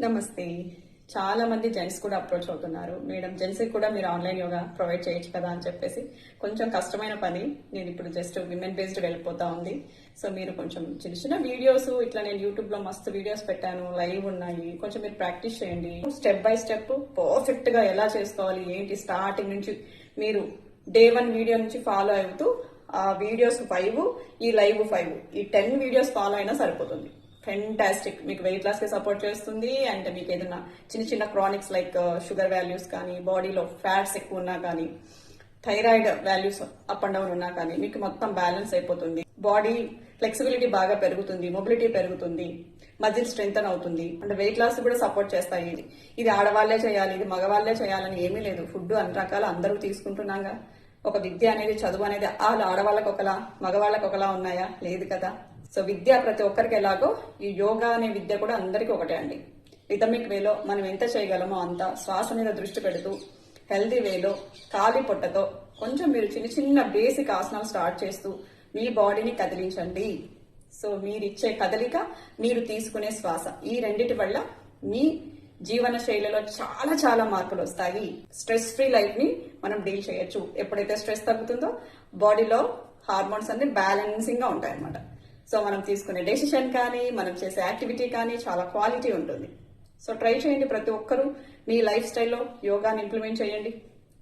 నమస్తే. చాలా మంది జెంట్స్ కూడా అప్రోచ్ అవుతున్నారు. మేడం జెంట్స్ కి కూడా మీరు ఆన్లైన్ యోగా ప్రొవైడ్ చేయొచ్చు కదా అని చెప్పేసి. కొంచెం కష్టమైన పని. నేను ఇప్పుడు జస్ట్ విమెన్ బేస్డ్ వెళ్ళిపోతా ఉంది. సో మీరు కొంచెం చిన్న చిన్న వీడియోస్ ఇట్లా నేను యూట్యూబ్ లో మస్తు వీడియోస్ పెట్టాను, లైవ్ ఉన్నాయి. కొంచెం మీరు ప్రాక్టీస్ చేయండి. స్టెప్ బై స్టెప్ పర్ఫెక్ట్ గా ఎలా చేసుకోవాలి ఏంటి స్టార్టింగ్ నుంచి మీరు డే 1 వీడియో నుంచి ఫాలో అవుతూ ఆ వీడియోస్ 5 ఈ లైవ్ 5 ఈ 10 వీడియోస్ ఫాలో అయినా సరిపోతుంది. ఫెంటాస్టిక్. మీకు వెయిట్ లాస్ కి సపోర్ట్ చేస్తుంది. అండ్ మీకు ఏదైనా చిన్న చిన్న క్రానిక్స్ లైక్ షుగర్ వాల్యూస్ కానీ, బాడీలో ఫ్యాట్స్ ఎక్కువ ఉన్నా కానీ, thyroid values up and down ఉన్నా కానీ మీకు మొత్తం బ్యాలెన్స్ అయిపోతుంది. బాడీ ఫ్లెక్సిబిలిటీ బాగా పెరుగుతుంది, మొబిలిటీ పెరుగుతుంది, మజిల్ స్ట్రెంగ్తన్ అవుతుంది. అంటే వెయిట్ లాస్ కూడా సపోర్ట్ చేస్తాయి. ఇది ఆడవాళ్లే చేయాలి, ఇది మగవాళ్లే చేయాలని ఏమీ లేదు. ఫుడ్ అన్ని రకాలు అందరూ తీసుకుంటున్నాగా. ఒక విద్య అనేది, చదువు అనేది ఆడవాళ్ళకి ఒకలా మగవాళ్ళకి ఒకలా ఉన్నాయా? లేదు కదా. సో విద్య ప్రతి ఒక్కరికి ఎలాగో ఈ యోగా అనే విద్య కూడా అందరికీ ఒకటే అండి. రిథమిక్ వేలో మనం ఎంత చేయగలమో అంత శ్వాస మీద దృష్టి పెడుతూ హెల్దీ వేలో ఖాళీ పొట్టతో కొంచెం మీరు చిన్న చిన్న బేసిక్ ఆసనాలు స్టార్ట్ చేస్తూ మీ బాడీని కదిలించండి. సో మీరిచ్చే కదలిక, మీరు తీసుకునే శ్వాస, ఈ రెండిటి వల్ల మీ జీవన శైలిలో చాలా చాలా మార్పులు వస్తాయి. స్ట్రెస్ ఫ్రీ లైఫ్ ని మనం డీల్ చేయొచ్చు. ఎప్పుడైతే స్ట్రెస్ తగ్గుతుందో బాడీలో హార్మోన్స్ అన్ని బ్యాలెన్సింగ్ గా ఉంటాయన్నమాట. సో మనం తీసుకునే డెసిషన్ కానీ, మనం చేసే యాక్టివిటీ కానీ చాలా క్వాలిటీ ఉంటుంది. సో ట్రై చేయండి. ప్రతి ఒక్కరూ మీ లైఫ్ స్టైల్లో యోగాని ఇంప్లిమెంట్ చేయండి.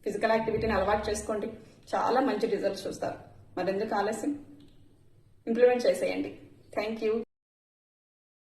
ఫిజికల్ యాక్టివిటీని అలవాటు చేసుకోండి. చాలా మంచి రిజల్ట్స్ చూస్తారు. మరెందుకు ఆలస్యం? ఇంప్లిమెంట్ చేసేయండి. Thank you.